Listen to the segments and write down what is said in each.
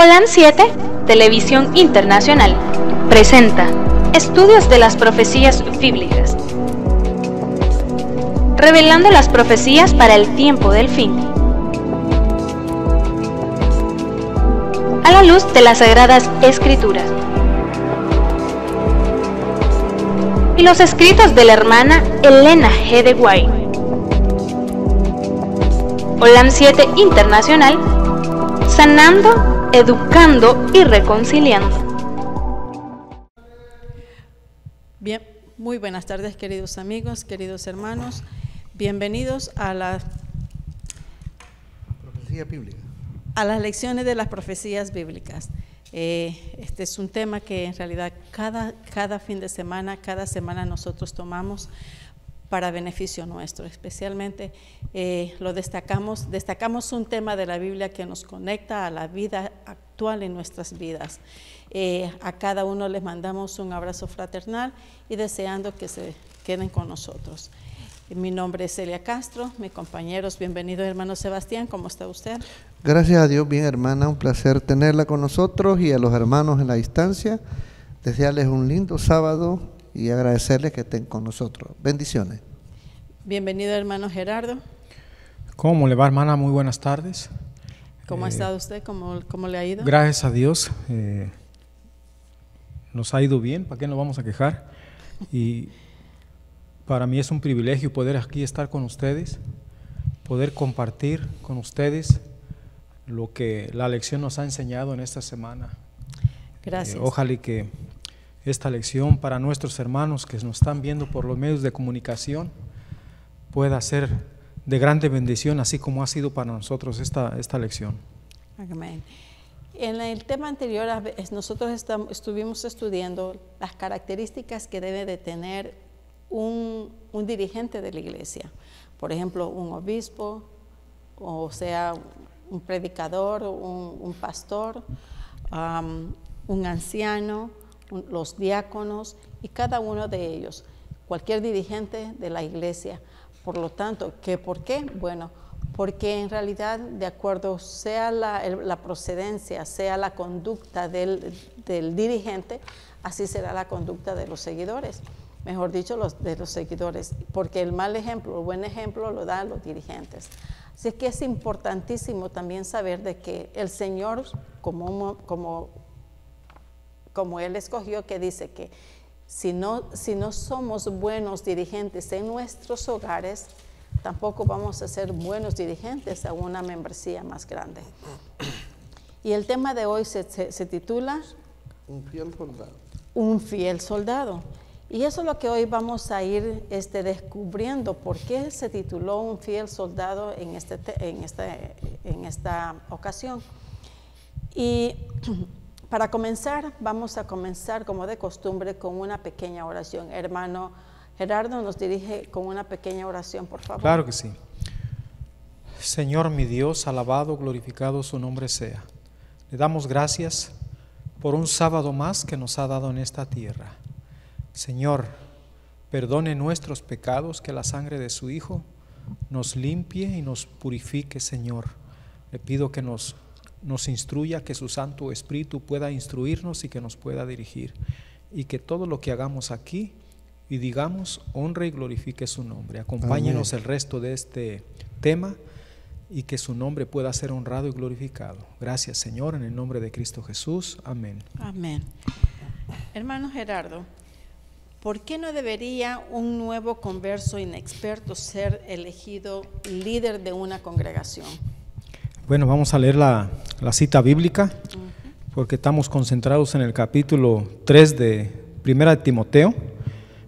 Holan 7, Televisión Internacional, presenta Estudios de las Profecías Bíblicas, revelando las profecías para el tiempo del fin, a la luz de las Sagradas Escrituras y los escritos de la hermana Elena G. de White. Holan 7 Internacional, sanando, educando y reconciliando. Bien, muy buenas tardes, queridos amigos, queridos hermanos. Bienvenidos a la profecía bíblica. A las lecciones de las profecías bíblicas. Este es un tema que en realidad cada fin de semana, cada semana nosotros tomamos para beneficio nuestro. Especialmente lo destacamos un tema de la Biblia que nos conecta a la vida actual en nuestras vidas. A cada uno les mandamos un abrazo fraternal y deseando que se queden con nosotros. Mi nombre es Celia Castro, mis compañeros, bienvenido hermano Sebastián, ¿cómo está usted? Gracias a Dios, bien hermana, un placer tenerla con nosotros y a los hermanos en la distancia, desearles un lindo sábado y agradecerles que estén con nosotros. Bendiciones. Bienvenido hermano Gerardo. ¿Cómo le va hermana? Muy buenas tardes. ¿Cómo ha estado usted? ¿Cómo le ha ido? Gracias a Dios, nos ha ido bien, ¿para qué nos vamos a quejar? Y para mí es un privilegio poder aquí estar con ustedes, poder compartir con ustedes lo que la lección nos ha enseñado en esta semana. Gracias. Ojalá y que esta lección para nuestros hermanos que nos están viendo por los medios de comunicación pueda ser de grande bendición, así como ha sido para nosotros esta lección. Amén. En el tema anterior nosotros estuvimos estudiando las características que debe de tener un dirigente de la iglesia. Por ejemplo, un obispo, o sea, un predicador, un pastor, un anciano, los diáconos y cada uno de ellos, cualquier dirigente de la iglesia. Por lo tanto, ¿por qué? Bueno, porque en realidad, de acuerdo sea la procedencia, sea la conducta del dirigente, así será la conducta de los seguidores. Mejor dicho, de los seguidores, porque el mal ejemplo, el buen ejemplo lo dan los dirigentes. Así que es importantísimo también saber de que el Señor, como Él escogió, que dice que si no somos buenos dirigentes en nuestros hogares, tampoco vamos a ser buenos dirigentes a una membresía más grande. Y el tema de hoy se titula Un fiel soldado. Un fiel soldado. Y eso es lo que hoy vamos a ir descubriendo, por qué se tituló Un fiel soldado en esta ocasión. Y para comenzar, vamos a comenzar como de costumbre con una pequeña oración. Hermano Gerardo nos dirige con una pequeña oración, por favor. Claro que sí. Señor mi Dios, alabado, glorificado su nombre sea. Le damos gracias por un sábado más que nos ha dado en esta tierra. Señor, perdone nuestros pecados, que la sangre de su Hijo nos limpie y nos purifique, Señor. Le pido que nos instruya, que su Santo Espíritu pueda instruirnos y que nos pueda dirigir, y que todo lo que hagamos aquí y digamos honre y glorifique su nombre. Acompáñenos el resto de este tema y que su nombre pueda ser honrado y glorificado. Gracias, Señor, en el nombre de Cristo Jesús. Amén. Amén. Hermano Gerardo, ¿por qué no debería un nuevo converso inexperto ser elegido líder de una congregación? Bueno, vamos a leer la cita bíblica, porque estamos concentrados en el capítulo 3 de Primera de Timoteo.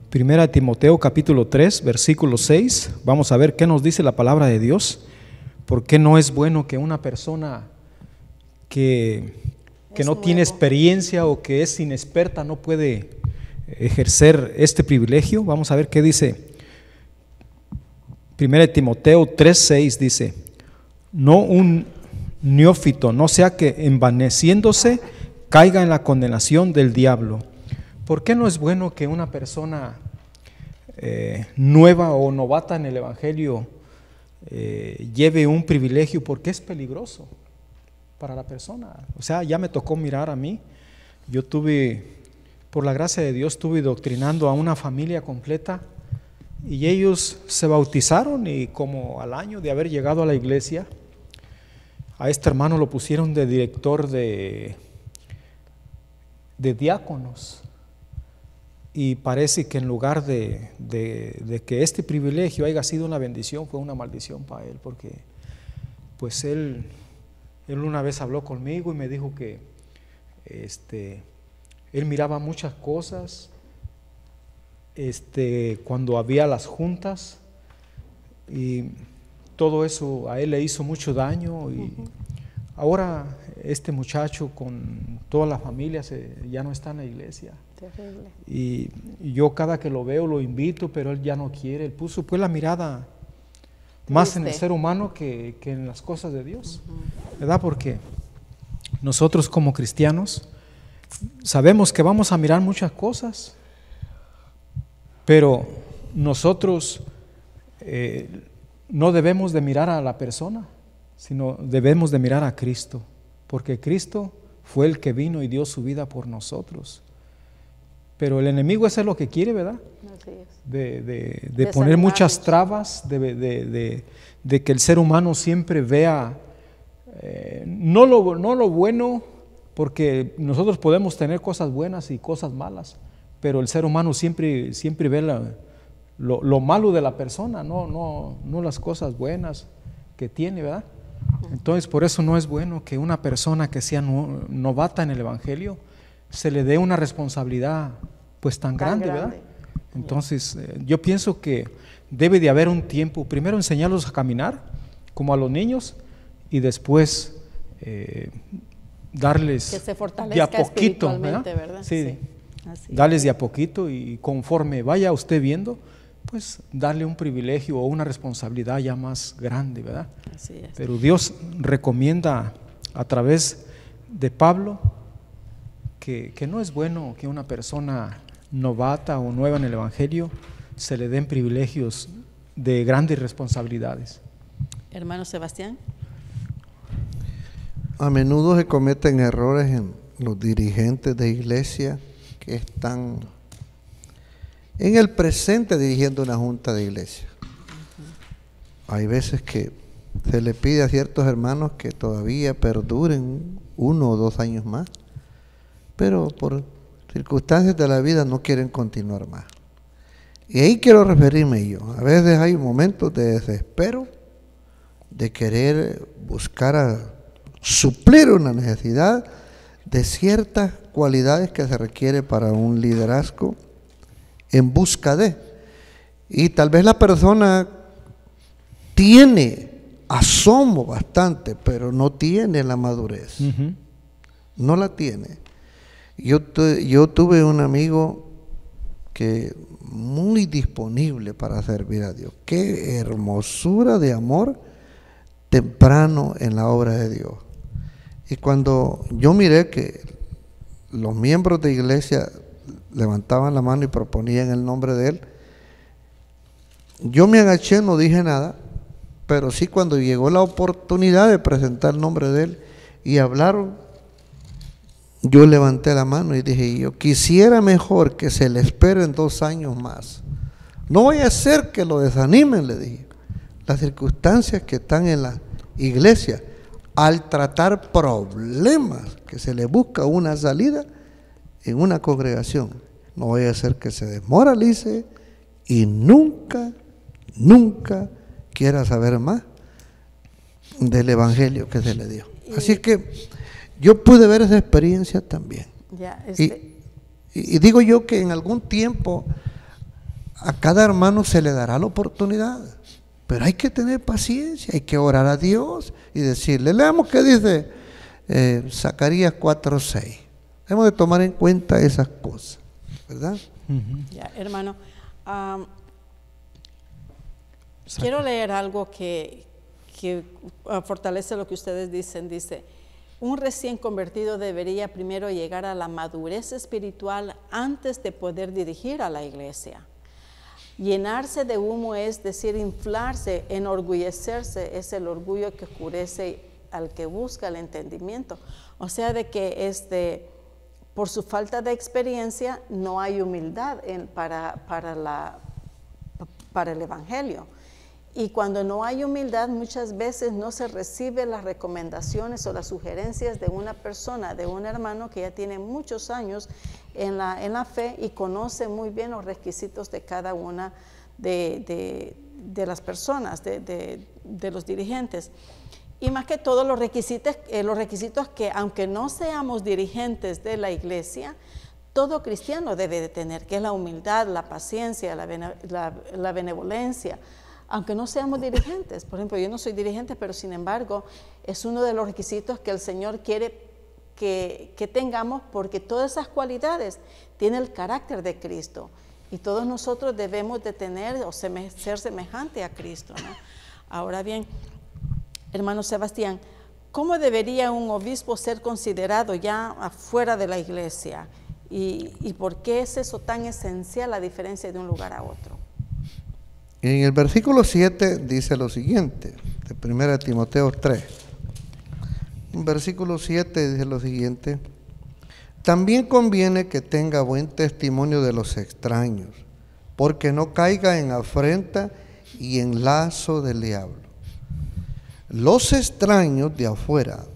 Primera de Timoteo, capítulo 3, versículo 6. Vamos a ver qué nos dice la palabra de Dios. ¿Por qué no es bueno que una persona que no tiene experiencia o que es inexperta no puede ejercer este privilegio? Vamos a ver qué dice. Primera de Timoteo 3:6 dice: no un neófito, no sea que envaneciéndose caiga en la condenación del diablo. ¿Por qué no es bueno que una persona nueva o novata en el evangelio lleve un privilegio? Porque es peligroso. para la persona. O sea, ya me tocó mirar a mí. Yo por la gracia de Dios, estuve doctrinando a una familia completa y ellos se bautizaron, y como al año de haber llegado a la iglesia, a este hermano lo pusieron de director de diáconos. Y parece que en lugar de que este privilegio haya sido una bendición, fue una maldición para él, porque pues él una vez habló conmigo y me dijo que él miraba muchas cosas cuando había las juntas, y todo eso a él le hizo mucho daño. Y ahora este muchacho con toda la familia ya no está en la iglesia. Terrible. Y yo cada que lo veo lo invito, pero él ya no quiere. Él puso pues la mirada más en el ser humano que en las cosas de Dios, ¿verdad? Porque nosotros como cristianos sabemos que vamos a mirar muchas cosas, pero nosotros no debemos de mirar a la persona, sino debemos de mirar a Cristo, porque Cristo fue el que vino y dio su vida por nosotros. Pero el enemigo eso es lo que quiere, ¿verdad? Así es. De poner muchas trabas, de que el ser humano siempre vea no lo bueno, porque nosotros podemos tener cosas buenas y cosas malas, pero el ser humano siempre ve lo malo de la persona, no las cosas buenas que tiene, ¿verdad? Entonces por eso no es bueno que una persona que sea novata en el Evangelio se le dé una responsabilidad pues tan grande, ¿verdad? Entonces yo pienso que debe de haber un tiempo, primero enseñarlos a caminar como a los niños, y después darles que se fortalezca de a poquito, ¿verdad? Sí, Así darles es. de a poquito, y conforme vaya usted viendo, pues darle un privilegio o una responsabilidad ya más grande, ¿verdad? Así es. Pero Dios recomienda a través de Pablo que no es bueno que una persona novata o nueva en el Evangelio se le den privilegios de grandes responsabilidades. Hermano Sebastián. A menudo se cometen errores en los dirigentes de iglesia que están en el presente dirigiendo una junta de iglesia. Hay veces que se le pide a ciertos hermanos que todavía perduren 1 o 2 años más, pero por circunstancias de la vida no quieren continuar más. Y ahí quiero referirme yo. A veces hay momentos de desespero, de querer buscar a suplir una necesidad de ciertas cualidades que se requiere para un liderazgo, en busca de, y tal vez la persona tiene asomo bastante, pero no tiene la madurez. No la tiene. Yo tuve un amigo que muy disponible para servir a Dios. Qué hermosura de amor temprano en la obra de Dios. Y cuando yo miré que los miembros de iglesia levantaban la mano y proponían el nombre de él, yo me agaché, no dije nada, pero sí cuando llegó la oportunidad de presentar el nombre de él y hablaron, yo levanté la mano y dije, yo quisiera mejor que se le esperen 2 años más. No voy a hacer que lo desanimen, le dije. Las circunstancias que están en la iglesia, al tratar problemas, que se le busca una salida en una congregación, no voy a hacer que se desmoralice y nunca quiera saber más del evangelio que se le dio. Así que yo pude ver esa experiencia también. Ya, y digo yo que en algún tiempo a cada hermano se le dará la oportunidad, pero hay que tener paciencia, hay que orar a Dios y decirle, leamos qué dice Zacarías 4:6. Hemos de tomar en cuenta esas cosas, ¿verdad? Ya, hermano, quiero leer algo que fortalece lo que ustedes dicen. Dice, un recién convertido debería primero llegar a la madurez espiritual antes de poder dirigir a la iglesia. Llenarse de humo es decir, inflarse, enorgullecerse es el orgullo que oscurece al que busca el entendimiento. O sea, de que por su falta de experiencia no hay humildad para el Evangelio. Y cuando no hay humildad, muchas veces no se recibe las recomendaciones o las sugerencias de una persona, de un hermano que ya tiene muchos años en la fe y conoce muy bien los requisitos de cada una de las personas, de los dirigentes. Y más que todo los requisitos que, aunque no seamos dirigentes de la iglesia, todo cristiano debe de tener, que es la humildad, la paciencia, la benevolencia, aunque no seamos dirigentes. Por ejemplo, yo no soy dirigente, pero sin embargo es uno de los requisitos que el Señor quiere que tengamos, porque todas esas cualidades tienen el carácter de Cristo y todos nosotros debemos de tener o ser semejante a Cristo, ¿no? Ahora bien, hermano Sebastián, ¿cómo debería un obispo ser considerado ya afuera de la iglesia? ¿Y por qué es eso tan esencial, la diferencia de un lugar a otro? En el versículo 7 dice lo siguiente, de 1 Timoteo 3. En versículo 7 dice lo siguiente: también conviene que tenga buen testimonio de los extraños, porque no caiga en afrenta y en lazo del diablo. Los extraños de afuera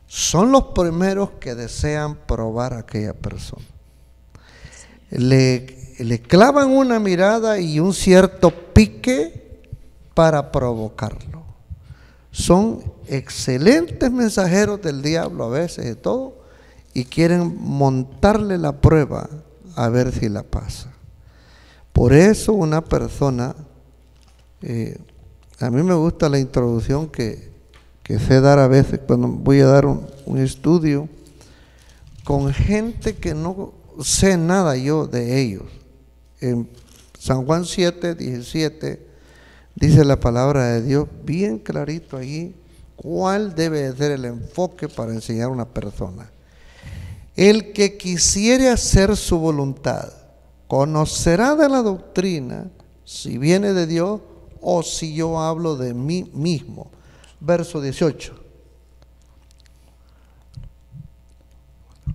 son los primeros que desean probar a aquella persona. Le clavan una mirada y un cierto pique para provocarlo. Son excelentes mensajeros del diablo a veces de todo, y quieren montarle la prueba a ver si la pasa. Por eso una persona, a mí me gusta la introducción que sé dar a veces cuando voy a dar un estudio con gente que no sé nada yo de ellos. En San Juan 7, 17 dice la palabra de Dios bien clarito allí cuál debe de ser el enfoque para enseñar a una persona. El que quisiere hacer su voluntad conocerá de la doctrina si viene de Dios o si yo hablo de mí mismo. Verso 18.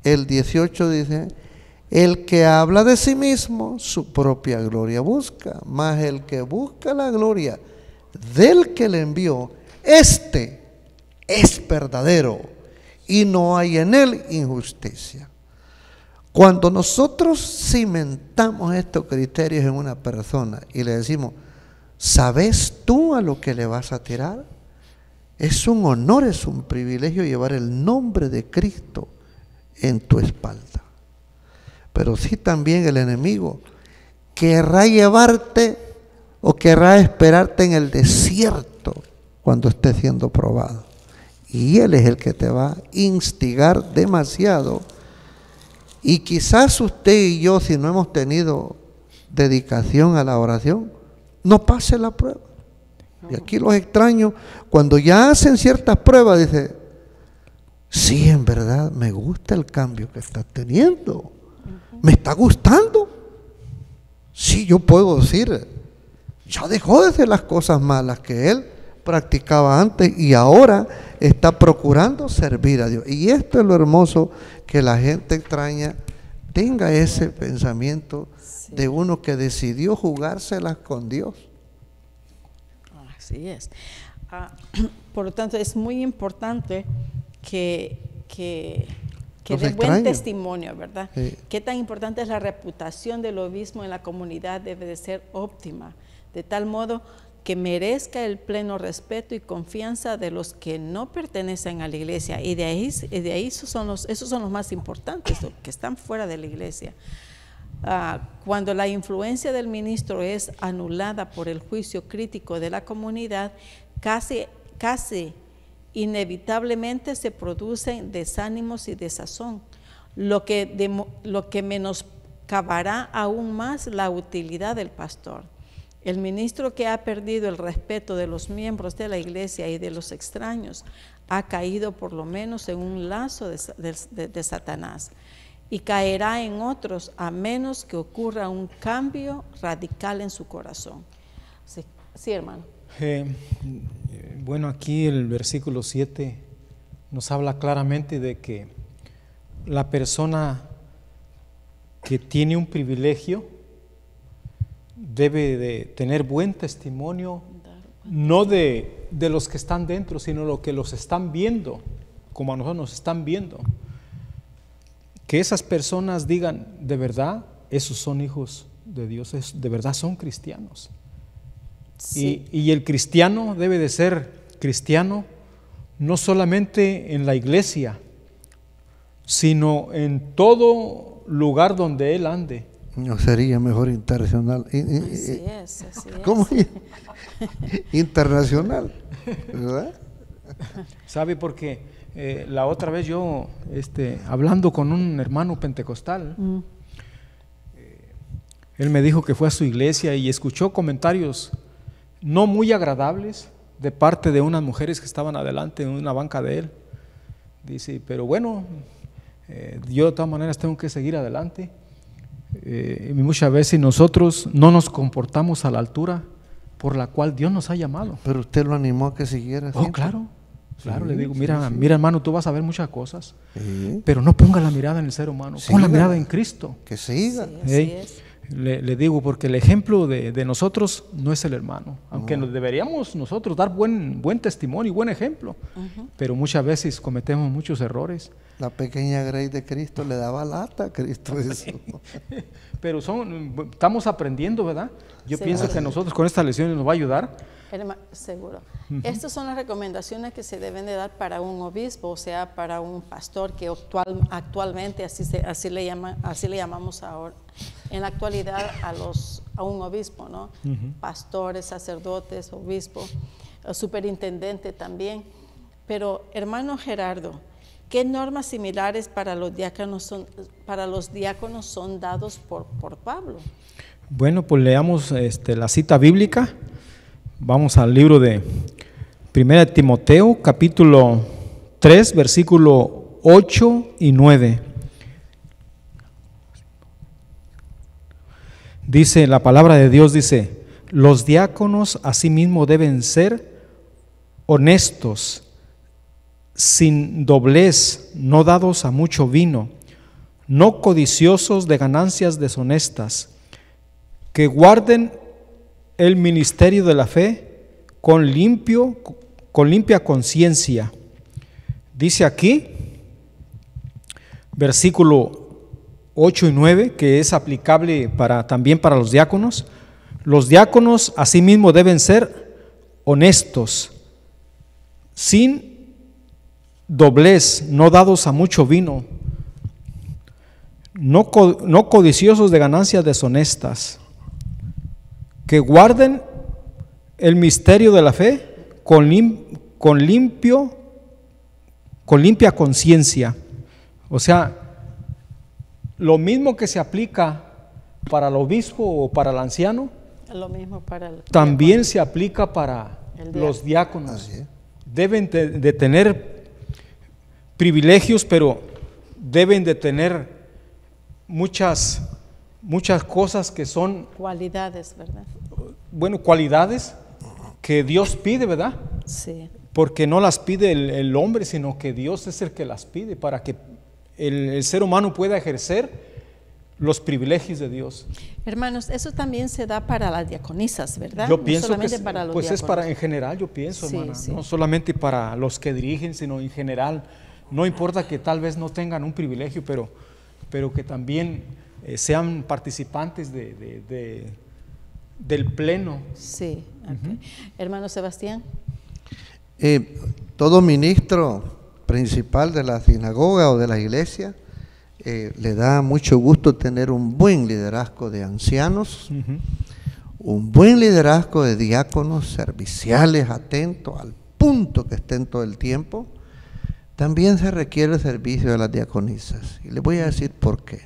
El 18 dice: el que habla de sí mismo, su propia gloria busca, mas el que busca la gloria del que le envió, este es verdadero y no hay en él injusticia. Cuando nosotros cimentamos estos criterios en una persona y le decimos: ¿sabes tú a lo que le vas a tirar? Es un honor, es un privilegio llevar el nombre de Cristo en tu espalda. Pero sí, también el enemigo querrá llevarte o querrá esperarte en el desierto cuando esté siendo probado. Y él es el que te va a instigar demasiado. Y quizás usted y yo, si no hemos tenido dedicación a la oración, no pase la prueba. Y aquí los extraños, cuando ya hacen ciertas pruebas, dicen: sí, en verdad, me gusta el cambio que estás teniendo. ¿Me está gustando? Sí, yo puedo decir, ya dejó de hacer las cosas malas que él practicaba antes y ahora está procurando servir a Dios. Y esto es lo hermoso, que la gente extraña tenga ese pensamiento de uno que decidió jugárselas con Dios. Así es. Por lo tanto, es muy importante que dé buen testimonio, ¿verdad? Sí. Qué tan importante es la reputación del obispo en la comunidad, debe de ser óptima, de tal modo que merezca el pleno respeto y confianza de los que no pertenecen a la iglesia, y de ahí esos son los más importantes, los que están fuera de la iglesia. Cuando la influencia del ministro es anulada por el juicio crítico de la comunidad, casi inevitablemente se producen desánimos y desazón, lo que menoscabará aún más la utilidad del pastor. El ministro que ha perdido el respeto de los miembros de la iglesia y de los extraños ha caído por lo menos en un lazo de Satanás, y caerá en otros a menos que ocurra un cambio radical en su corazón. Sí, hermano. Bueno, aquí el versículo 7 nos habla claramente de que la persona que tiene un privilegio debe de tener buen testimonio, no de los que están dentro, sino lo que los están viendo, como a nosotros nos están viendo. Que esas personas digan, de verdad, esos son hijos de Dios, de verdad son cristianos. Sí. Y el cristiano debe de ser cristiano no solamente en la iglesia, sino en todo lugar donde él ande. No sería mejor internacional. Así es. ¿Cómo? Internacional, ¿verdad? ¿Sabe? Porque la otra vez yo, hablando con un hermano pentecostal, él me dijo que fue a su iglesia y escuchó comentarios no muy agradables de parte de unas mujeres que estaban adelante en una banca de él. Dice, pero bueno, yo de todas maneras tengo que seguir adelante. Y muchas veces nosotros no nos comportamos a la altura por la cual Dios nos ha llamado. Pero usted lo animó a que siguiera. Oh, claro, le digo, mira hermano, tú vas a ver muchas cosas, Sí. pero no ponga la mirada en el ser humano, pon la mirada en Cristo. Que siga. Sí, así es. Le digo, porque el ejemplo de nosotros no es el hermano, aunque nos deberíamos nosotros dar buen testimonio y buen ejemplo, pero muchas veces cometemos muchos errores. La pequeña Grace de Cristo le daba lata a Cristo eso. Pero estamos aprendiendo, ¿verdad? Yo Seguro. pienso que a nosotros con estas lecciones nos va a ayudar. Seguro. Estas son las recomendaciones que se deben de dar para un obispo, o sea, para un pastor que actualmente así le llamamos ahora. En la actualidad a un obispo, ¿no? Pastores, sacerdotes, obispo, superintendente también. Pero hermano Gerardo, ¿qué normas similares para los diáconos son dados por Pablo? Bueno, pues leamos la cita bíblica. Vamos al libro de 1 Timoteo, capítulo 3, versículo 8 y 9. Dice, la palabra de Dios dice, los diáconos asimismo deben ser honestos, sin doblez, no dados a mucho vino, no codiciosos de ganancias deshonestas, que guarden el ministerio de la fe con limpia conciencia. Dice aquí, versículo 8 y 9, que es aplicable también para los diáconos. Los diáconos asimismo deben ser honestos, sin doblez, no dados a mucho vino, no codiciosos de ganancias deshonestas, que guarden el misterio de la fe con limpia conciencia. O sea, lo mismo que se aplica para el obispo o para el anciano, Lo mismo para el también diácono. se aplica para los diáconos. Así es. Deben de tener privilegios, pero deben de tener muchas cosas que son, Cualidades, ¿verdad? bueno, cualidades que Dios pide, ¿verdad? Sí. Porque no las pide el hombre, sino que Dios es el que las pide para que el ser humano pueda ejercer los privilegios de Dios. Hermanos, eso también se da para las diaconisas, ¿verdad? Yo No pienso solamente que para los pues es diáconos. para en general, yo pienso, Sí, hermana, sí. no solamente para los que dirigen, sino en general. No importa que tal vez no tengan un privilegio, pero que también sean participantes del pleno. Sí. Okay. Hermano Sebastián. Todo ministro principal de la sinagoga o de la iglesia le da mucho gusto tener un buen liderazgo de ancianos, un buen liderazgo de diáconos serviciales, atentos, al punto que estén todo el tiempo. También se requiere el servicio de las diaconisas. Y les voy a decir por qué.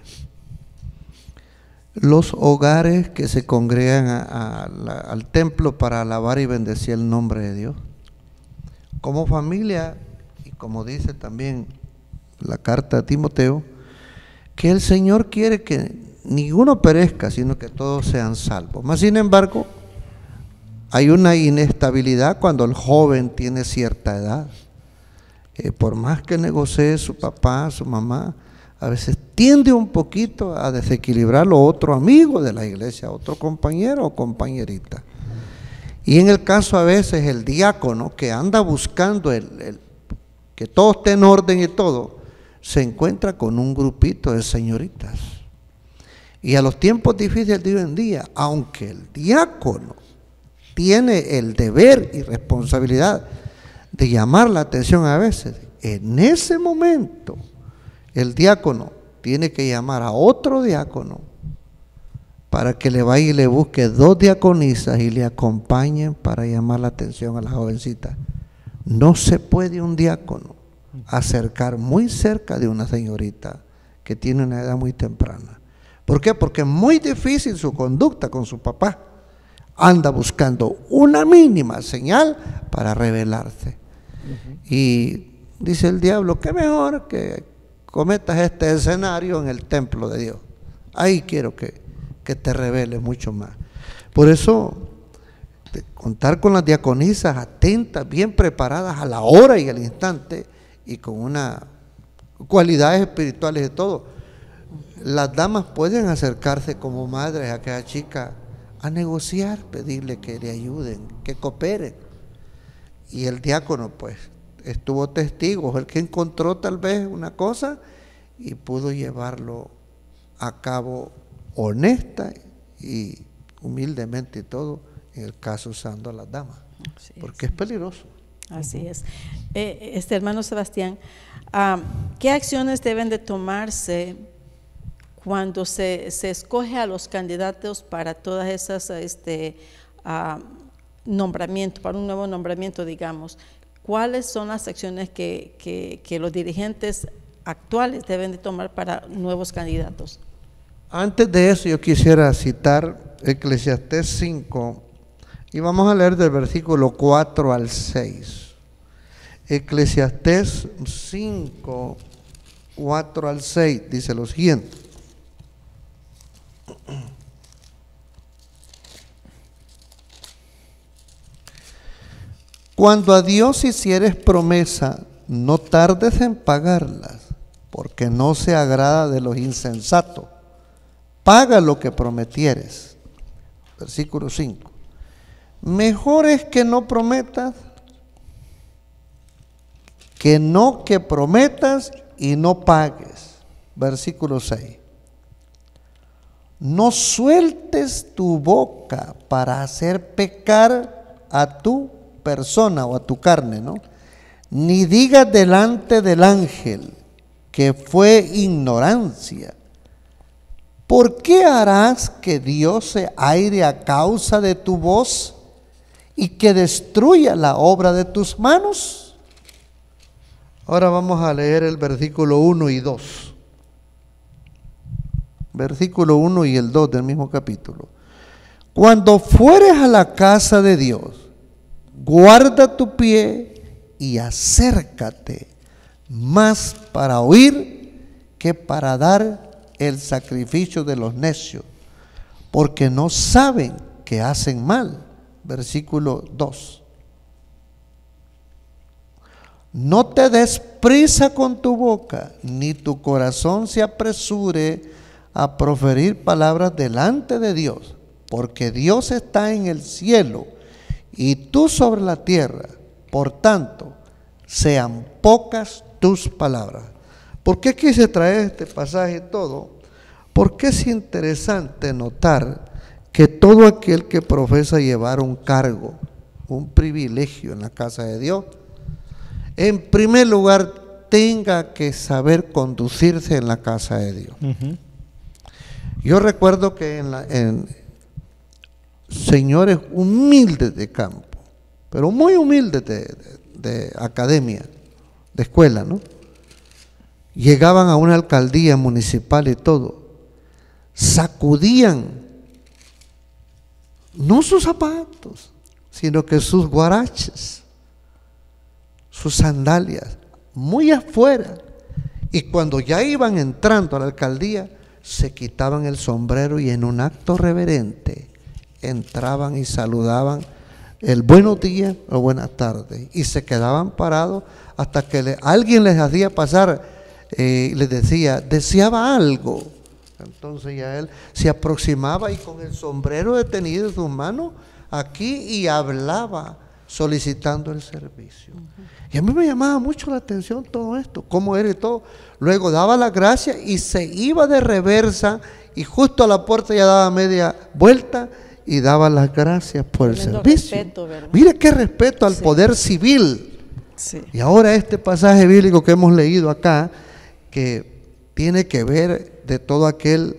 Los hogares que se congregan al templo para alabar y bendecir el nombre de Dios, como familia, y como dice también la carta de Timoteo, que el Señor quiere que ninguno perezca, sino que todos sean salvos. Mas sin embargo, Hay una inestabilidad cuando el joven tiene cierta edad. Por más que negocie su papá, su mamá, a veces tiende un poquito a desequilibrarlo otro amigo de la iglesia, otro compañero o compañerita. Y en el caso a veces el diácono que anda buscando que todo esté en orden y todo, se encuentra con un grupito de señoritas. Y a los tiempos difíciles de hoy en día, aunque el diácono tiene el deber y responsabilidad de llamar la atención a veces, en ese momento el diácono tiene que llamar a otro diácono para que le vaya y le busque 2 diaconisas y le acompañen para llamar la atención a la jovencita. No se puede un diácono acercar muy cerca de una señorita que tiene una edad muy temprana. ¿Por qué? Porque es muy difícil su conducta con su papá. Anda buscando una mínima señal para rebelarse. Y dice el diablo, qué mejor que cometas este escenario en el templo de Dios. Ahí quiero que te reveles mucho más. Por eso, contar con las diaconisas atentas, bien preparadas a la hora y al instante, y con unas cualidades espirituales de todo. Las damas pueden acercarse como madres a aquella chica a negociar, pedirle que le ayuden, que cooperen. Y el diácono pues estuvo testigo, el que encontró tal vez una cosa y pudo llevarlo a cabo honesta y humildemente y todo, en el caso usando a las damas, porque es peligroso. Así es. Hermano Sebastián, ¿qué acciones deben de tomarse cuando se escoge a los candidatos para todas esas nombramientos, para un nuevo nombramiento, digamos? ¿Cuáles son las acciones que los dirigentes actuales deben de tomar para nuevos candidatos? Antes de eso yo quisiera citar Eclesiastés 5 y vamos a leer del versículo 4 al 6. Eclesiastés 5, 4 al 6 dice lo siguiente. Cuando a Dios hicieres promesa, no tardes en pagarlas, porque no se agrada de los insensatos. Paga lo que prometieres. Versículo 5. Mejor es que no prometas, que prometas y no pagues. Versículo 6. No sueltes tu boca para hacer pecar a tu persona o a tu carne, ¿no? Ni digas delante del ángel que fue ignorancia. ¿Por qué harás que Dios se aire a causa de tu voz y que destruya la obra de tus manos? Ahora vamos a leer el versículo 1 y 2. Versículo 1 y el 2 del mismo capítulo. Cuando fueres a la casa de Dios, guarda tu pie y acércate más para oír que para dar el sacrificio de los necios, porque no saben que hacen mal. Versículo 2. No te des prisa con tu boca, ni tu corazón se apresure a proferir palabras delante de Dios, porque Dios está en el cielo y tú sobre la tierra. Por tanto, sean pocas tus palabras. ¿Por qué quise traer este pasaje todo? Porque es interesante notar que todo aquel que profesa llevar un cargo, un privilegio en la casa de Dios, en primer lugar tenga que saber conducirse en la casa de Dios. Yo recuerdo que en señores humildes de campo, pero muy humildes de academia, de escuela, ¿no? Llegaban a una alcaldía municipal y todo, sacudían no sus zapatos, sino que sus guaraches, sus sandalias, muy afuera. Y cuando ya iban entrando a la alcaldía, se quitaban el sombrero y en un acto reverente entraban y saludaban el buenos días o buenas tardes, y se quedaban parados hasta que alguien les hacía pasar, les decía, deseaba algo. Entonces ya él se aproximaba y con el sombrero detenido en sus manos aquí y hablaba solicitando el servicio. Y a mí me llamaba mucho la atención todo esto, cómo era y todo. Luego daba la gracia y se iba de reversa y justo a la puerta ya daba media vuelta y daba las gracias por el servicio. Respeto, mire qué respeto al poder civil. Sí. Y ahora este pasaje bíblico que hemos leído acá, que tiene que ver de todo aquel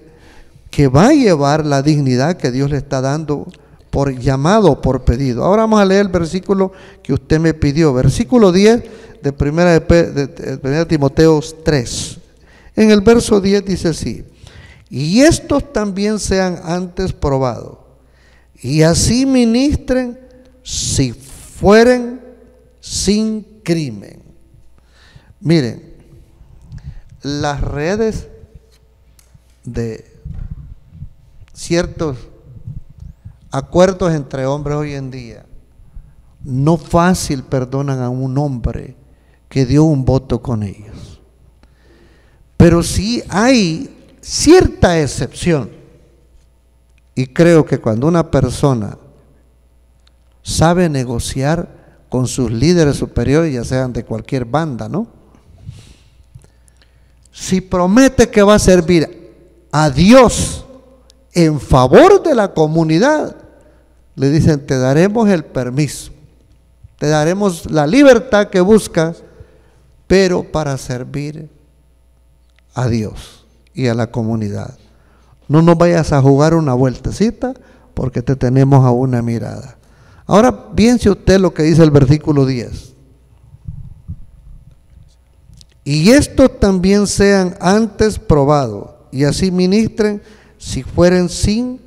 que va a llevar la dignidad que Dios le está dando por llamado, por pedido. Ahora vamos a leer el versículo que usted me pidió, versículo 10 de 1 Timoteo 3. En el verso 10 dice así: y estos también sean antes probados, y así ministren si fueren sin crimen. Miren, las redes de ciertos acuerdos entre hombres hoy en día no fácil perdonan a un hombre que dio un voto con ellos, pero sí hay cierta excepción, y creo que cuando una persona sabe negociar con sus líderes superiores, ya sean de cualquier banda, ¿no? Si promete que va a servir a Dios en favor de la comunidad, le dicen, te daremos el permiso, te daremos la libertad que buscas, pero para servir a Dios y a la comunidad. No nos vayas a jugar una vueltecita porque te tenemos a una mirada. Ahora piense usted lo que dice el versículo 10. Y estos también sean antes probados, y así ministren si fueren sin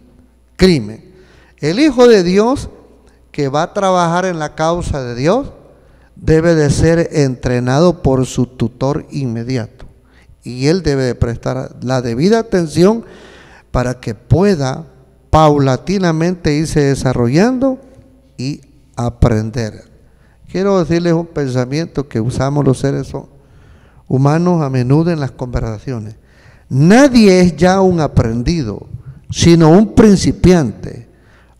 crimen. El Hijo de Dios que va a trabajar en la causa de Dios debe de ser entrenado por su tutor inmediato, y él debe de prestar la debida atención para que pueda paulatinamente irse desarrollando y aprender. Quiero decirles un pensamiento que usamos los seres humanos a menudo en las conversaciones. Nadie es ya un aprendido, sino un principiante.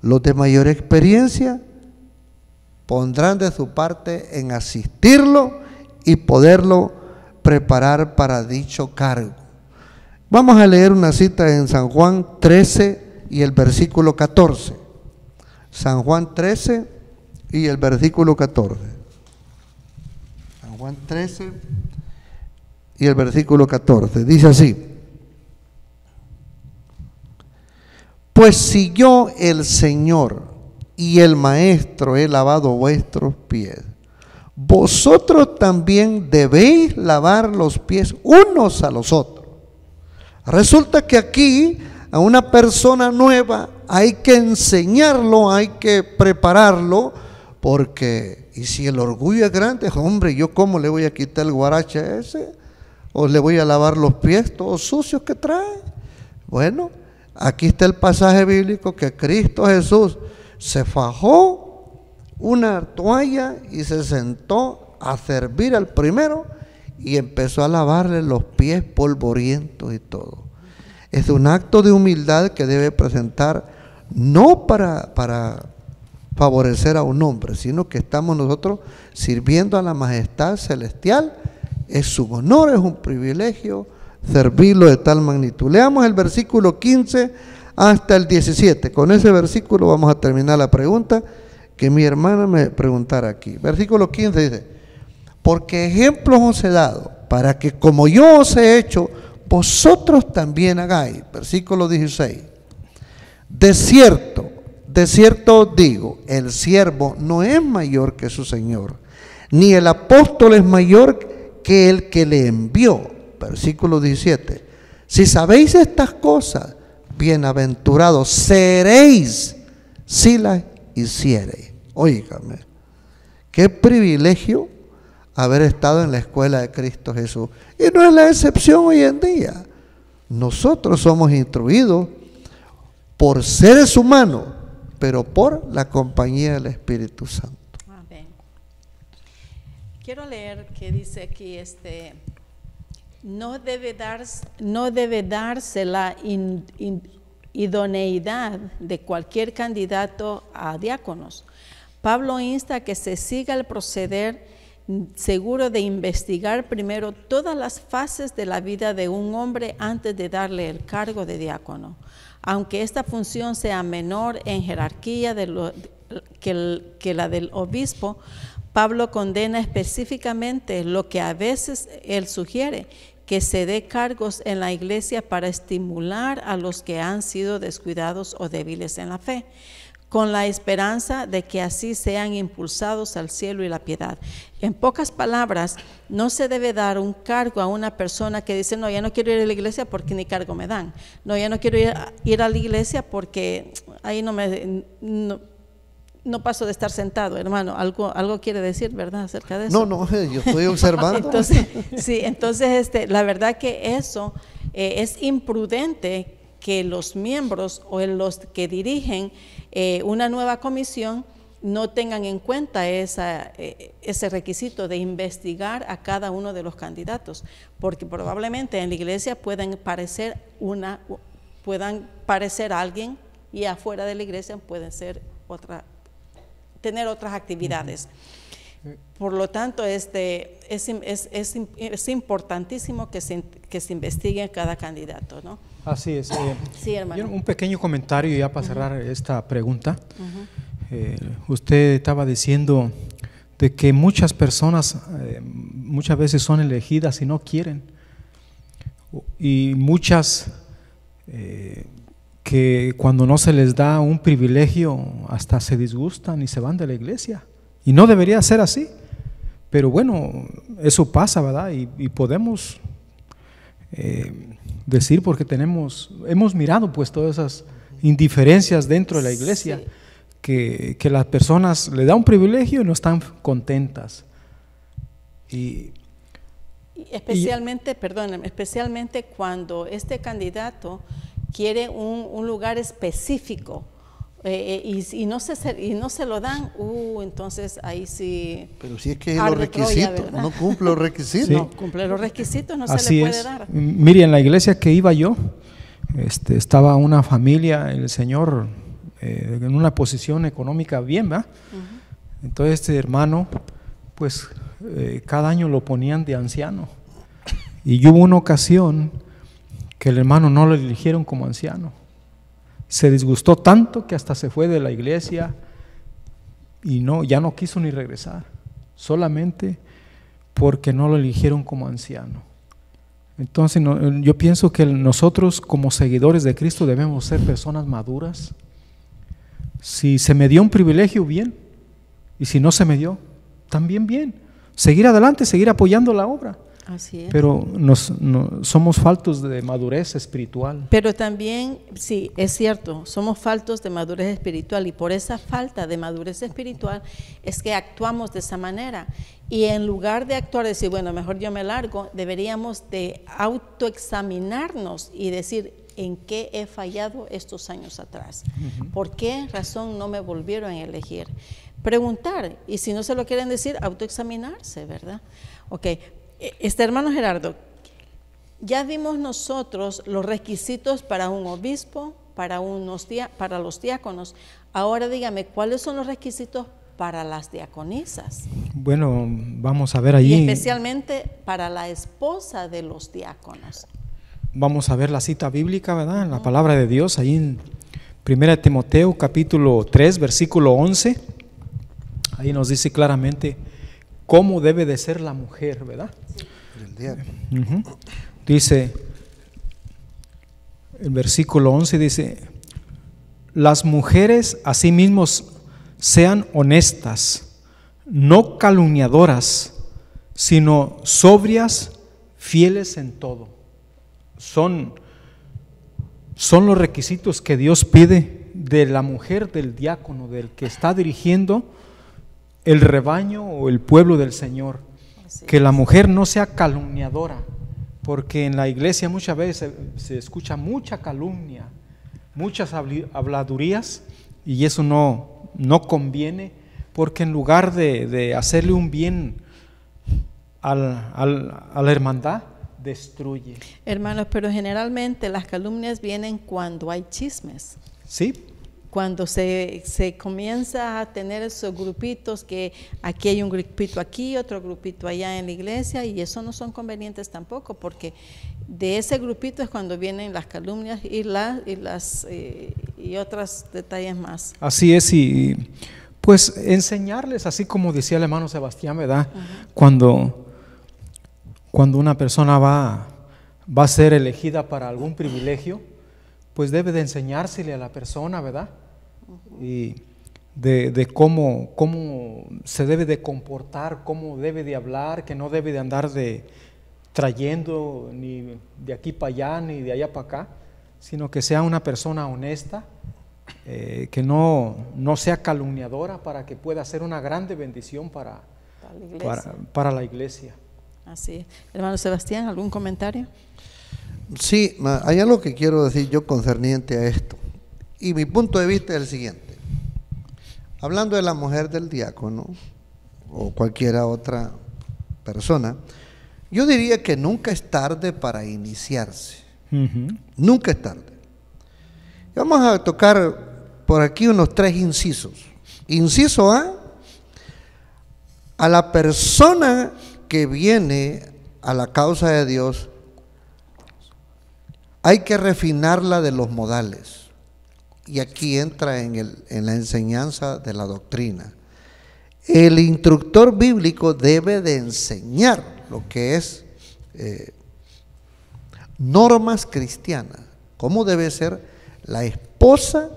Los de mayor experiencia pondrán de su parte en asistirlo y poderlo preparar para dicho cargo. Vamos a leer una cita en San Juan 13 y el versículo 14. San Juan 13 y el versículo 14. San Juan 13 y el versículo 14. Dice así: pues si yo, el Señor y el Maestro, he lavado vuestros pies, vosotros también debéis lavar los pies unos a los otros. Resulta que aquí a una persona nueva hay que enseñarlo, hay que prepararlo, porque, y si el orgullo es grande, hombre, ¿yo cómo le voy a quitar el guarache a ese? ¿O le voy a lavar los pies todos sucios que trae? Bueno, aquí está el pasaje bíblico que Cristo Jesús se fajó una toalla y se sentó a servir al primero y empezó a lavarle los pies polvorientos y todo. Es un acto de humildad que debe presentar, no para favorecer a un hombre, sino que estamos nosotros sirviendo a la majestad celestial. Es su honor, es un privilegio servirlo de tal magnitud. Leamos el versículo 15 hasta el 17. Con ese versículo vamos a terminar la pregunta que mi hermana me preguntara aquí. Versículo 15 dice: porque ejemplos os he dado, para que como yo os he hecho, vosotros también hagáis. Versículo 16: de cierto os digo, el siervo no es mayor que su Señor, ni el apóstol es mayor que el que le envió. Versículo 17: si sabéis estas cosas, bienaventurados seréis si las hiciereis. Óigame, qué privilegio haber estado en la escuela de Cristo Jesús. Y no es la excepción hoy en día. Nosotros somos instruidos por seres humanos, pero por la compañía del Espíritu Santo. Amén. Quiero leer que dice aquí, no debe darse la idoneidad de cualquier candidato a diáconos. Pablo insta a que se siga el proceder seguro de investigar primero todas las fases de la vida de un hombre antes de darle el cargo de diácono. Aunque esta función sea menor en jerarquía que la del obispo, Pablo condena específicamente lo que a veces él sugiere, que se dé cargos en la iglesia para estimular a los que han sido descuidados o débiles en la fe, con la esperanza de que así sean impulsados al cielo y la piedad. En pocas palabras, no se debe dar un cargo a una persona que dice, no, ya no quiero ir a la iglesia porque ni cargo me dan. No, ya no quiero ir a la iglesia porque ahí no paso de estar sentado, hermano. Algo quiere decir, ¿verdad?, acerca de eso. No, yo estoy observando. Entonces, la verdad que eso es imprudente que los miembros o los que dirigen una nueva comisión no tengan en cuenta ese requisito de investigar a cada uno de los candidatos, porque probablemente en la iglesia puedan parecer alguien y afuera de la iglesia pueden ser tener otras actividades. Por lo tanto, es importantísimo que se investigue cada candidato, ¿no? Así es. Sí, hermano. Un pequeño comentario ya para cerrar esta pregunta. Usted estaba diciendo de que muchas personas muchas veces son elegidas y no quieren, y muchas que cuando no se les da un privilegio hasta se disgustan y se van de la iglesia, y no debería ser así, pero bueno, eso pasa, ¿verdad? Y podemos decir, porque hemos mirado pues todas esas indiferencias dentro de la iglesia, sí, que las personas le da un privilegio y no están contentas. Especialmente cuando este candidato quiere un lugar específico y no se lo dan, entonces ahí sí. Pero si es que los requisitos, no cumple los requisitos. Sí. No cumple los requisitos, no se le puede dar. Mire, en la iglesia que iba yo, estaba una familia, el señor en una posición económica bien, ¿verdad? Entonces este hermano, pues cada año lo ponían de anciano, y hubo una ocasión que el hermano no lo eligieron como anciano. Se disgustó tanto que hasta se fue de la iglesia y ya no quiso ni regresar, solamente porque no lo eligieron como anciano. Entonces yo pienso que nosotros como seguidores de Cristo debemos ser personas maduras. Si se me dio un privilegio, bien, y si no se me dio, también bien. Seguir adelante, seguir apoyando la obra. Así es. Pero somos faltos de madurez espiritual. Pero también, sí, es cierto, somos faltos de madurez espiritual, y por esa falta de madurez espiritual es que actuamos de esa manera. Y en lugar de actuar, decir, bueno, mejor yo me largo, deberíamos de autoexaminarnos y decir, ¿en qué he fallado estos años atrás? ¿Por qué razón no me volvieron a elegir? Preguntar, y si no se lo quieren decir, autoexaminarse, ¿verdad? Ok. Hermano Gerardo, ya vimos nosotros los requisitos para un obispo, para los diáconos. Ahora dígame, ¿cuáles son los requisitos para las diaconisas? Bueno, vamos a ver allí. Y especialmente para la esposa de los diáconos. Vamos a ver la cita bíblica, ¿verdad? La palabra de Dios, ahí en 1 Timoteo capítulo 3, versículo 11. Ahí nos dice claramente cómo debe de ser la mujer, ¿verdad? Del diácono. Dice, el versículo 11 dice, las mujeres asimismo sean honestas, no calumniadoras, sino sobrias, fieles en todo. Son los requisitos que Dios pide de la mujer, del diácono, del que está dirigiendo el rebaño o el pueblo del Señor. Que la mujer no sea calumniadora, porque en la iglesia muchas veces se escucha mucha calumnia, muchas habladurías y eso no conviene, porque en lugar de hacerle un bien a la hermandad, destruye. Hermanos, pero generalmente las calumnias vienen cuando hay chismes. Sí. Cuando se comienza a tener esos grupitos, que aquí hay un grupito aquí, otro grupito allá en la iglesia, y eso no son convenientes tampoco, porque de ese grupito es cuando vienen las calumnias y otros detalles más. Así es, y pues enseñarles, así como decía el hermano Sebastián, ¿verdad? Cuando una persona va a ser elegida para algún privilegio, pues debe de enseñársele a la persona, ¿verdad? Y de cómo se debe de comportar, cómo debe de hablar, que no debe de andar trayendo ni de aquí para allá ni de allá para acá, sino que sea una persona honesta, que no sea calumniadora, para que pueda ser una grande bendición para la iglesia. Así es. Hermano Sebastián, ¿algún comentario? Sí, hay algo que quiero decir yo concerniente a esto. Y mi punto de vista es el siguiente. Hablando de la mujer del diácono o cualquiera otra persona, yo diría que nunca es tarde para iniciarse. Nunca es tarde. Vamos a tocar por aquí unos 3 incisos. Inciso a la persona que viene a la causa de Dios, hay que refinarla de los modales. Y aquí entra en la enseñanza de la doctrina. El instructor bíblico debe de enseñar lo que es normas cristianas, cómo debe ser la esposa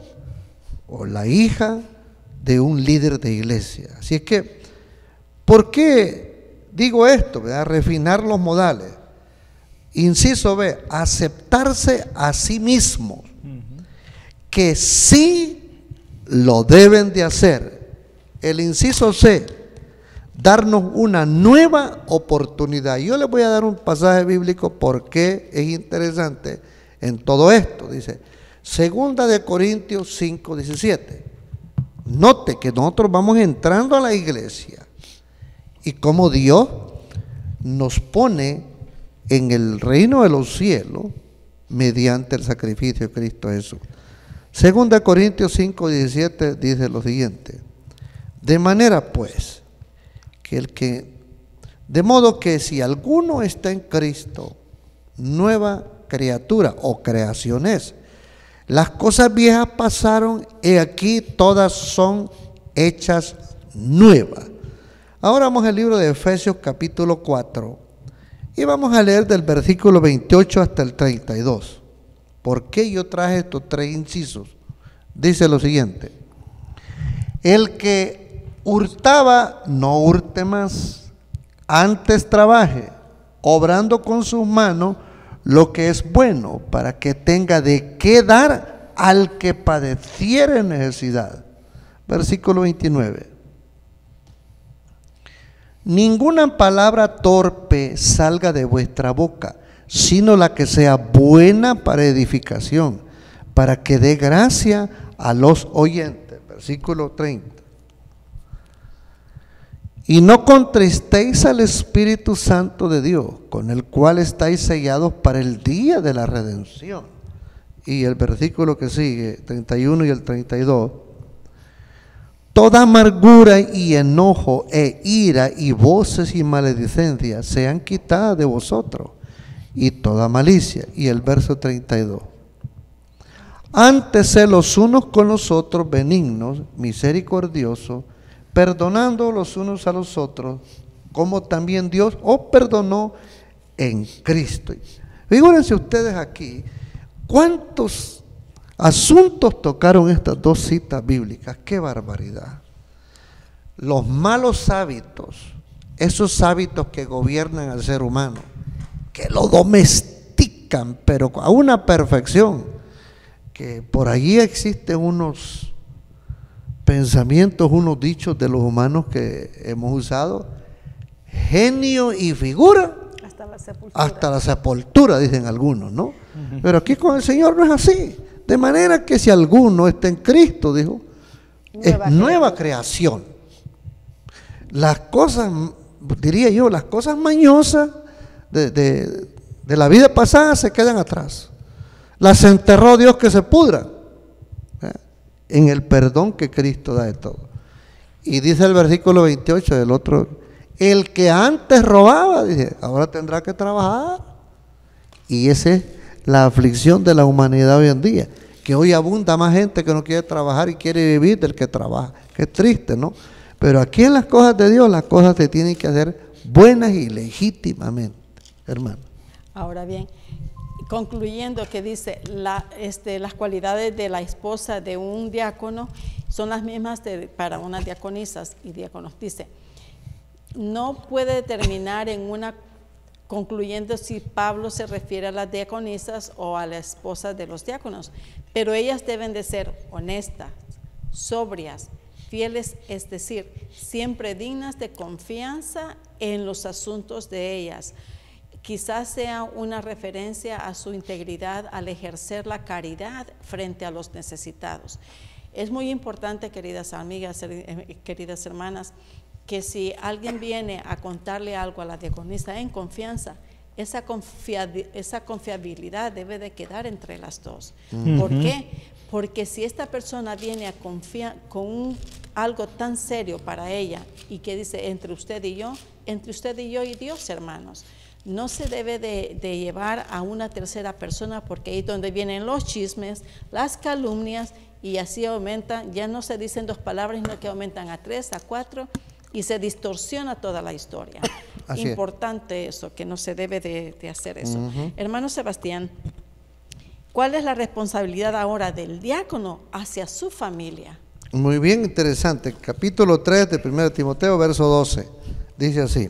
o la hija de un líder de iglesia. Así es que, ¿por qué digo esto? ¿Verdad? Refinar los modales. Inciso B, aceptarse a sí mismos, que sí lo deben de hacer. El inciso C, darnos una nueva oportunidad. Yo les voy a dar un pasaje bíblico porque es interesante en todo esto. Dice, 2 Corintios 5:17. Note que nosotros vamos entrando a la iglesia y como Dios nos pone en el reino de los cielos mediante el sacrificio de Cristo Jesús. 2 Corintios 5:17 dice lo siguiente: de manera pues de modo que si alguno está en Cristo, nueva criatura o creación es. Las cosas viejas pasaron y aquí todas son hechas nuevas. Ahora vamos al libro de Efesios capítulo 4 y vamos a leer del versículo 28 hasta el 32. ¿Por qué yo traje estos 3 incisos? Dice lo siguiente: el que hurtaba, no hurte más, antes trabaje, obrando con sus manos lo que es bueno, para que tenga de qué dar al que padeciere necesidad. Versículo 29. Ninguna palabra torpe salga de vuestra boca, sino la que sea buena para edificación, para que dé gracia a los oyentes. Versículo 30. Y no contristéis al Espíritu Santo de Dios, con el cual estáis sellados para el día de la redención. Y el versículo que sigue, 31 y el 32. Toda amargura y enojo e ira y voces y maledicencias sean quitadas de vosotros, y toda malicia. Y el verso 32. Antes sed los unos con los otros benignos, misericordiosos, perdonando los unos a los otros, como también Dios os perdonó en Cristo. Figúrense ustedes aquí, ¿cuántos asuntos tocaron estas 2 citas bíblicas? ¡Qué barbaridad! Los malos hábitos, esos hábitos que gobiernan al ser humano, que lo domestican, pero a una perfección, que por allí existen unos pensamientos, unos dichos de los humanos que hemos usado: genio y figura hasta la sepultura, dicen algunos, ¿no? Pero aquí con el Señor no es así. De manera que si alguno está en Cristo, dijo, es nueva creación. Las cosas, diría yo, las cosas mañosas de la vida pasada se quedan atrás. Las enterró Dios, que se pudran en el perdón que Cristo da de todo. Y dice el versículo 28 del otro: el que antes robaba, dice, ahora tendrá que trabajar. Y esa es la aflicción de la humanidad hoy en día, que hoy abunda más gente que no quiere trabajar y quiere vivir del que trabaja. Qué triste, ¿no? Pero aquí en las cosas de Dios, las cosas se tienen que hacer buenas y legítimamente, hermano. Ahora bien, concluyendo, que dice, las cualidades de la esposa de un diácono son las mismas para unas diaconisas y diáconos. Dice, no puede determinar en una, concluyendo si Pablo se refiere a las diaconisas o a las esposas de los diáconos, pero ellas deben de ser honestas, sobrias, fieles, es decir, siempre dignas de confianza en los asuntos de ellas. Quizás sea una referencia a su integridad al ejercer la caridad frente a los necesitados. Es muy importante, queridas amigas, queridas hermanas, que si alguien viene a contarle algo a la diaconisa en confianza, esa confiabilidad debe de quedar entre las dos. ¿Por qué? Porque si esta persona viene a confiar con algo tan serio para ella y que dice entre usted y yo y Dios, hermanos, no se debe de llevar a una tercera persona, porque ahí es donde vienen los chismes, las calumnias, y así aumentan, ya no se dicen 2 palabras, sino que aumentan a 3, a 4, y se distorsiona toda la historia. Así importante es. Eso, que no se debe de hacer eso. Hermano Sebastián, ¿cuál es la responsabilidad ahora del diácono hacia su familia? Muy bien, interesante. Capítulo 3 de 1 Timoteo, verso 12, dice así: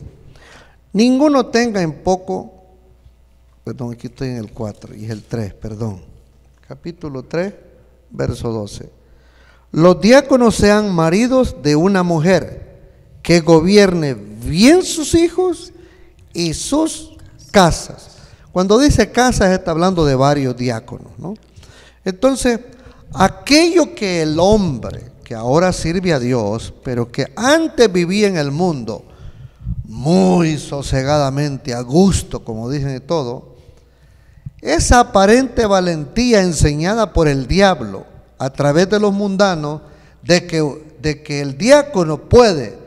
ninguno tenga en poco, perdón, aquí estoy en el 4 y es el 3, perdón. Capítulo 3, verso 12. Los diáconos sean maridos de una mujer que gobierne bien sus hijos y sus casas. Cuando dice casas está hablando de varios diáconos, ¿no? Entonces, aquello que el hombre que ahora sirve a Dios, pero que antes vivía en el mundo muy sosegadamente, a gusto, como dicen de todo, esa aparente valentía enseñada por el diablo a través de los mundanos, de que el diácono puede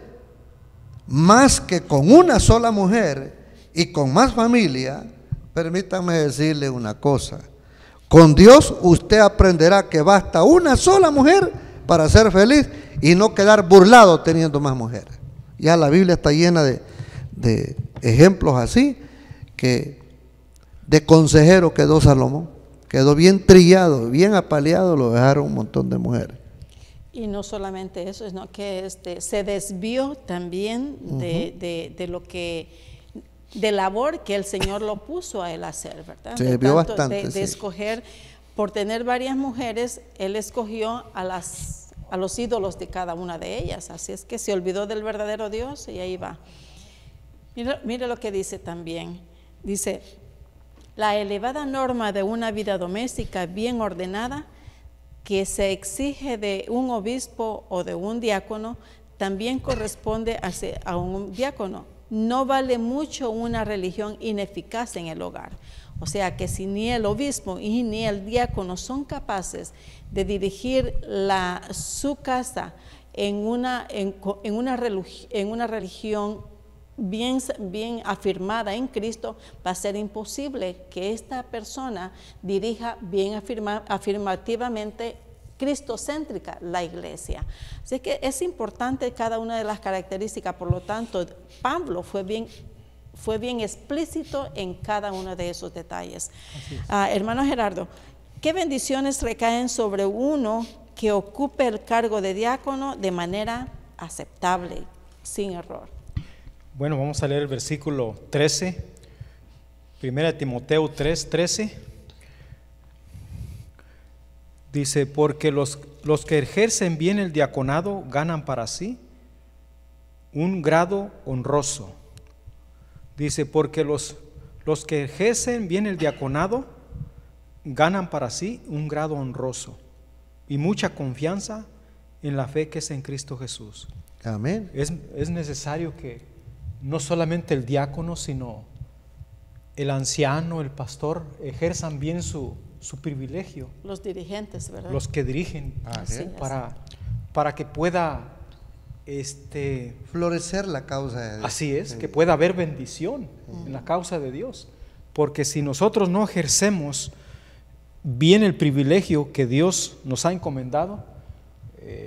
más que con una sola mujer y con más familia. Permítanme decirle una cosa: con Dios usted aprenderá que basta una sola mujer para ser feliz y no quedar burlado teniendo más mujeres. Ya la Biblia está llena de ejemplos así, que de consejero quedó Salomón, quedó bien trillado, bien apaleado, lo dejaron un montón de mujeres. Y no solamente eso, sino que se desvió también de lo que, de labor que el Señor lo puso a él a hacer, ¿verdad? Se desvió bastante. De escoger, por tener varias mujeres, él escogió a los ídolos de cada una de ellas. Así es que se olvidó del verdadero Dios y ahí va. Mira lo que dice también. Dice, la elevada norma de una vida doméstica bien ordenada que se exige de un obispo o de un diácono también corresponde a un diácono. No vale mucho una religión ineficaz en el hogar. O sea que si ni el obispo y ni el diácono son capaces de dirigir su casa en una religión bien afirmada en Cristo, va a ser imposible que esta persona dirija bien afirmativamente cristocéntrica la iglesia. Así que es importante cada una de las características. Por lo tanto, Pablo fue bien explícito en cada uno de esos detalles. Hermano Gerardo, ¿qué bendiciones recaen sobre uno que ocupe el cargo de diácono de manera aceptable, sin error? Bueno, vamos a leer el versículo 13, 1 Timoteo 3:13. Dice, porque los que ejercen bien el diaconado ganan para sí un grado honroso. Dice, porque los que ejercen bien el diaconado ganan para sí un grado honroso y mucha confianza en la fe que es en Cristo Jesús. Amén. Es necesario que no solamente el diácono, sino el anciano, el pastor, ejerzan bien su privilegio. Los dirigentes, ¿verdad? Los que dirigen, Así es. para que pueda florecer la causa de Dios. Así es, que pueda haber bendición en la causa de Dios. Porque si nosotros no ejercemos bien el privilegio que Dios nos ha encomendado,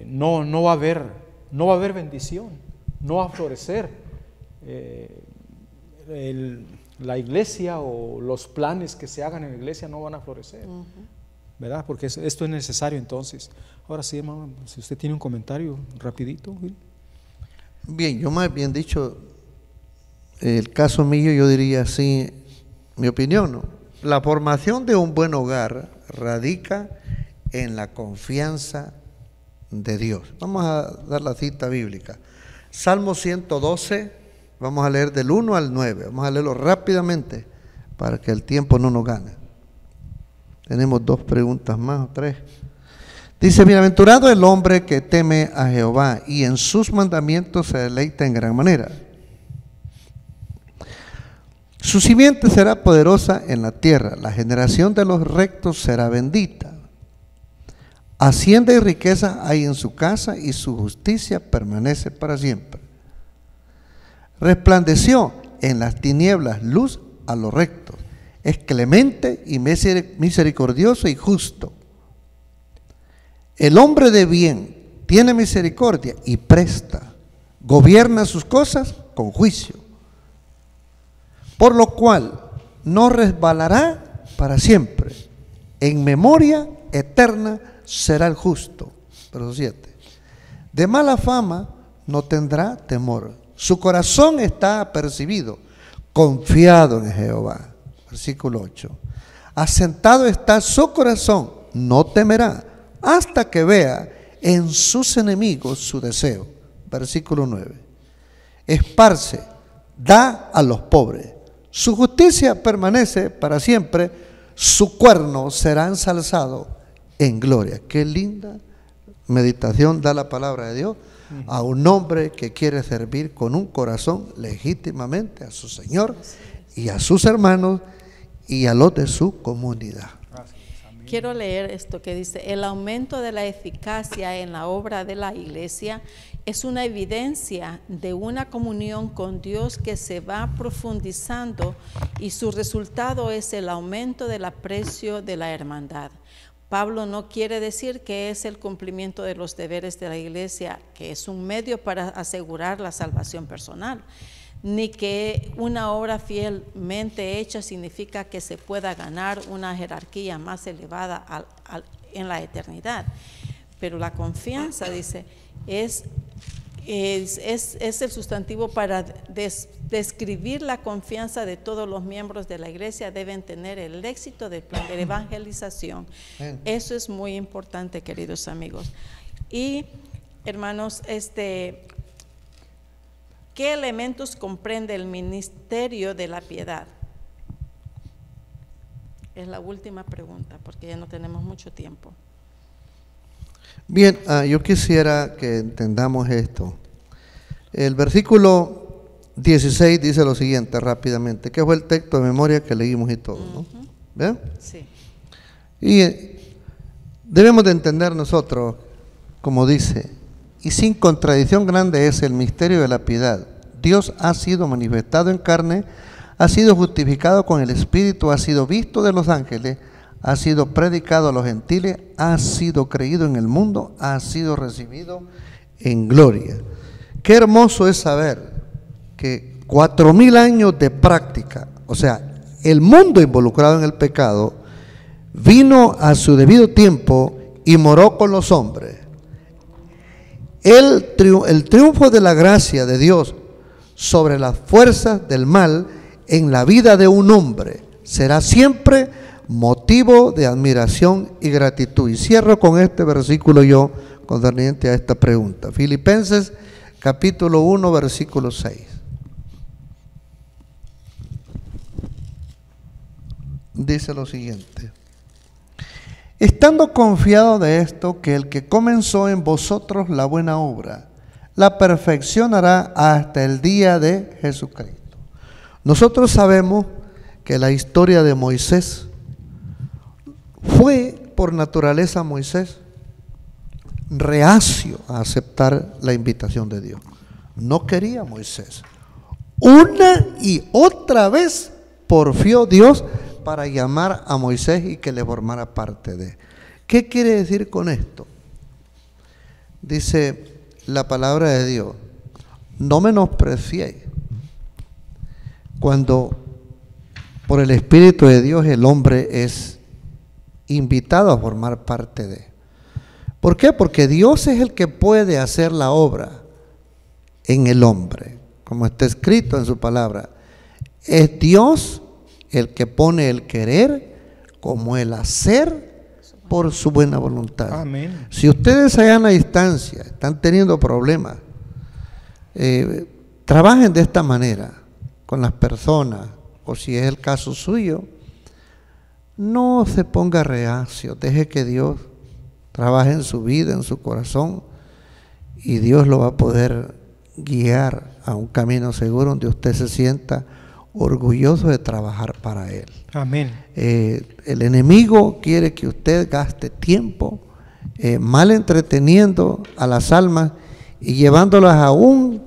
no va a haber bendición, no va a florecer la iglesia, o los planes que se hagan en la iglesia no van a florecer, ¿verdad? Porque esto es necesario entonces. Ahora sí, hermano, si usted tiene un comentario rapidito. Bien, yo más bien dicho, el caso mío, yo diría así, mi opinión, ¿no? La formación de un buen hogar radica en la confianza de Dios. Vamos a dar la cita bíblica. Salmo 112, vamos a leer del 1 al 9. Vamos a leerlo rápidamente para que el tiempo no nos gane. Tenemos 2 preguntas más o 3. Dice: bienaventurado el hombre que teme a Jehová y en sus mandamientos se deleita en gran manera. Su simiente será poderosa en la tierra, la generación de los rectos será bendita. Hacienda y riqueza hay en su casa y su justicia permanece para siempre. Resplandeció en las tinieblas luz a los rectos, es clemente y misericordioso y justo. El hombre de bien tiene misericordia y presta, gobierna sus cosas con juicio. Por lo cual no resbalará para siempre, en memoria eterna será el justo. Verso 7. De mala fama no tendrá temor, su corazón está apercibido, confiado en Jehová. Versículo 8. Asentado está su corazón, no temerá, hasta que vea en sus enemigos su deseo. Versículo 9. Esparce, da a los pobres. Su justicia permanece para siempre, su cuerno será ensalzado en gloria. Qué linda meditación da la palabra de Dios a un hombre que quiere servir con un corazón legítimamente a su Señor y a sus hermanos y a los de su comunidad. Quiero leer esto que dice: el aumento de la eficacia en la obra de la iglesia es una evidencia de una comunión con Dios que se va profundizando, y su resultado es el aumento del aprecio de la hermandad. Pablo no quiere decir que es el cumplimiento de los deberes de la iglesia, que es un medio para asegurar la salvación personal, ni que una obra fielmente hecha significa que se pueda ganar una jerarquía más elevada en la eternidad. Pero la confianza, dice, es el sustantivo para describir la confianza de todos los miembros de la iglesia. Deben tener el éxito del plan de evangelización. Eso es muy importante, queridos amigos. Y hermanos, ¿qué elementos comprende el ministerio de la piedad? Es la última pregunta, porque ya no tenemos mucho tiempo. Bien, yo quisiera que entendamos esto. El versículo 16 dice lo siguiente rápidamente, que fue el texto de memoria que leímos y todo, ¿no? ¿Ven? Sí. Y debemos de entender nosotros, como dice: y sin contradicción grande es el misterio de la piedad. Dios ha sido manifestado en carne, ha sido justificado con el Espíritu, ha sido visto de los ángeles, ha sido predicado a los gentiles, ha sido creído en el mundo, ha sido recibido en gloria. Qué hermoso es saber que 4000 años de práctica, o sea, el mundo involucrado en el pecado, vino a su debido tiempo y moró con los hombres. El triunfo de la gracia de Dios sobre las fuerzas del mal en la vida de un hombre será siempre motivo de admiración y gratitud. Y cierro con este versículo yo concerniente a esta pregunta. Filipenses capítulo 1 versículo 6. Dice lo siguiente: estando confiado de esto, que el que comenzó en vosotros la buena obra, la perfeccionará hasta el día de Jesucristo. Nosotros sabemos que la historia de Moisés fue por naturaleza Moisés reacio a aceptar la invitación de Dios. No quería Moisés. Una y otra vez porfió Dios para llamar a Moisés y que le formara parte de. ¿Qué quiere decir con esto? Dice la palabra de Dios: no menospreciéis cuando por el Espíritu de Dios el hombre es invitado a formar parte de. ¿Por qué? Porque Dios es el que puede hacer la obra en el hombre, como está escrito en su palabra. Es Dios el que pone el querer como el hacer por su buena voluntad. Amén. Si ustedes allá en la distancia están teniendo problemas, trabajen de esta manera con las personas, o si es el caso suyo, no se ponga reacio, deje que Dios trabaje en su vida, en su corazón, y Dios lo va a poder guiar a un camino seguro donde usted se sienta orgulloso de trabajar para Él. Amén. El enemigo quiere que usted gaste tiempo mal entreteniendo a las almas y llevándolas a un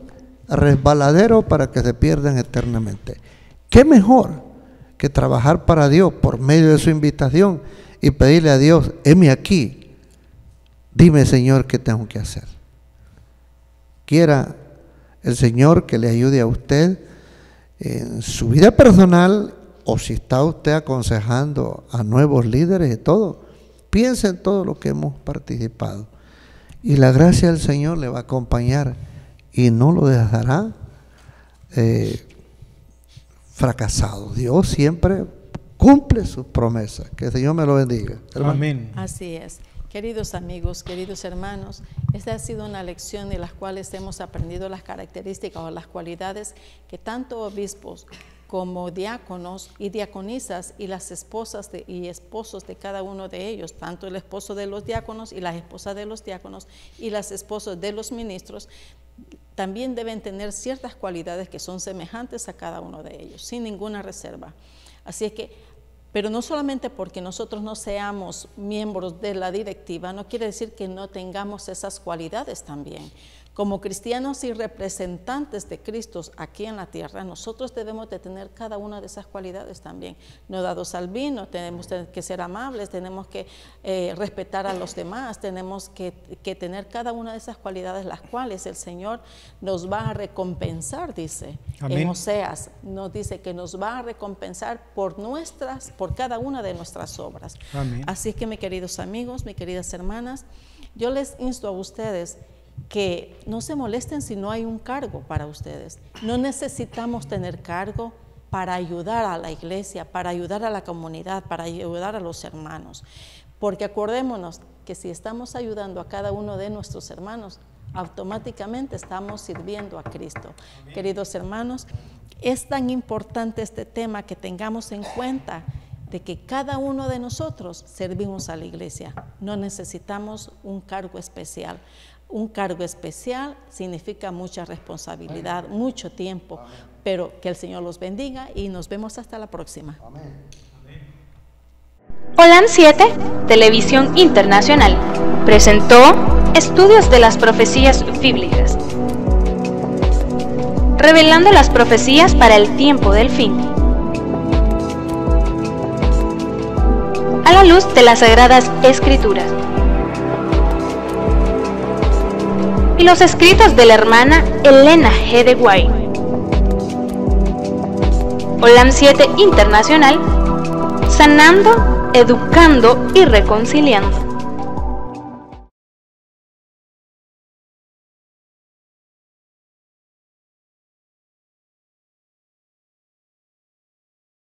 resbaladero para que se pierdan eternamente. ¿Qué mejor que trabajar para Dios por medio de su invitación y pedirle a Dios: heme aquí, dime, Señor, qué tengo que hacer? Quiera el Señor que le ayude a usted en su vida personal, o si está usted aconsejando a nuevos líderes y todo, piense en todo lo que hemos participado y la gracia del Señor le va a acompañar y no lo dejará fracasado. Dios siempre cumple sus promesas. Que el Señor me lo bendiga, hermano. Amén. Así es. Queridos amigos, queridos hermanos, esta ha sido una lección de las cuales hemos aprendido las características o las cualidades que tanto obispos como diáconos y diaconisas y las esposas y esposos de cada uno de ellos, tanto el esposo de los diáconos y las esposas de los diáconos y las esposas de los ministros, también deben tener ciertas cualidades que son semejantes a cada uno de ellos, sin ninguna reserva. Así es que, pero no solamente porque nosotros no seamos miembros de la directiva, no quiere decir que no tengamos esas cualidades también. Como cristianos y representantes de Cristo aquí en la tierra, nosotros debemos de tener cada una de esas cualidades también. No dados al vino, tenemos que ser amables, tenemos que respetar a los demás, tenemos que tener cada una de esas cualidades, las cuales el Señor nos va a recompensar, dice. Amén. En Oseas nos dice que nos va a recompensar por cada una de nuestras obras. Amén. Así que, mis queridos amigos, mis queridas hermanas, yo les insto a ustedes que no se molesten si no hay un cargo para ustedes. No necesitamos tener cargo para ayudar a la iglesia, para ayudar a la comunidad, para ayudar a los hermanos. Porque acordémonos que si estamos ayudando a cada uno de nuestros hermanos, automáticamente estamos sirviendo a Cristo. Amén. Queridos hermanos, es tan importante este tema que tengamos en cuenta de que cada uno de nosotros servimos a la iglesia. No necesitamos un cargo especial. Un cargo especial significa mucha responsabilidad, mucho tiempo, pero que el Señor los bendiga y nos vemos hasta la próxima. Holan 7, Televisión Internacional, presentó Estudios de las Profecías Bíblicas, revelando las profecías para el tiempo del fin, a la luz de las Sagradas Escrituras y los escritos de la hermana Elena G. de White. Holan 7 Internacional, sanando, educando y reconciliando.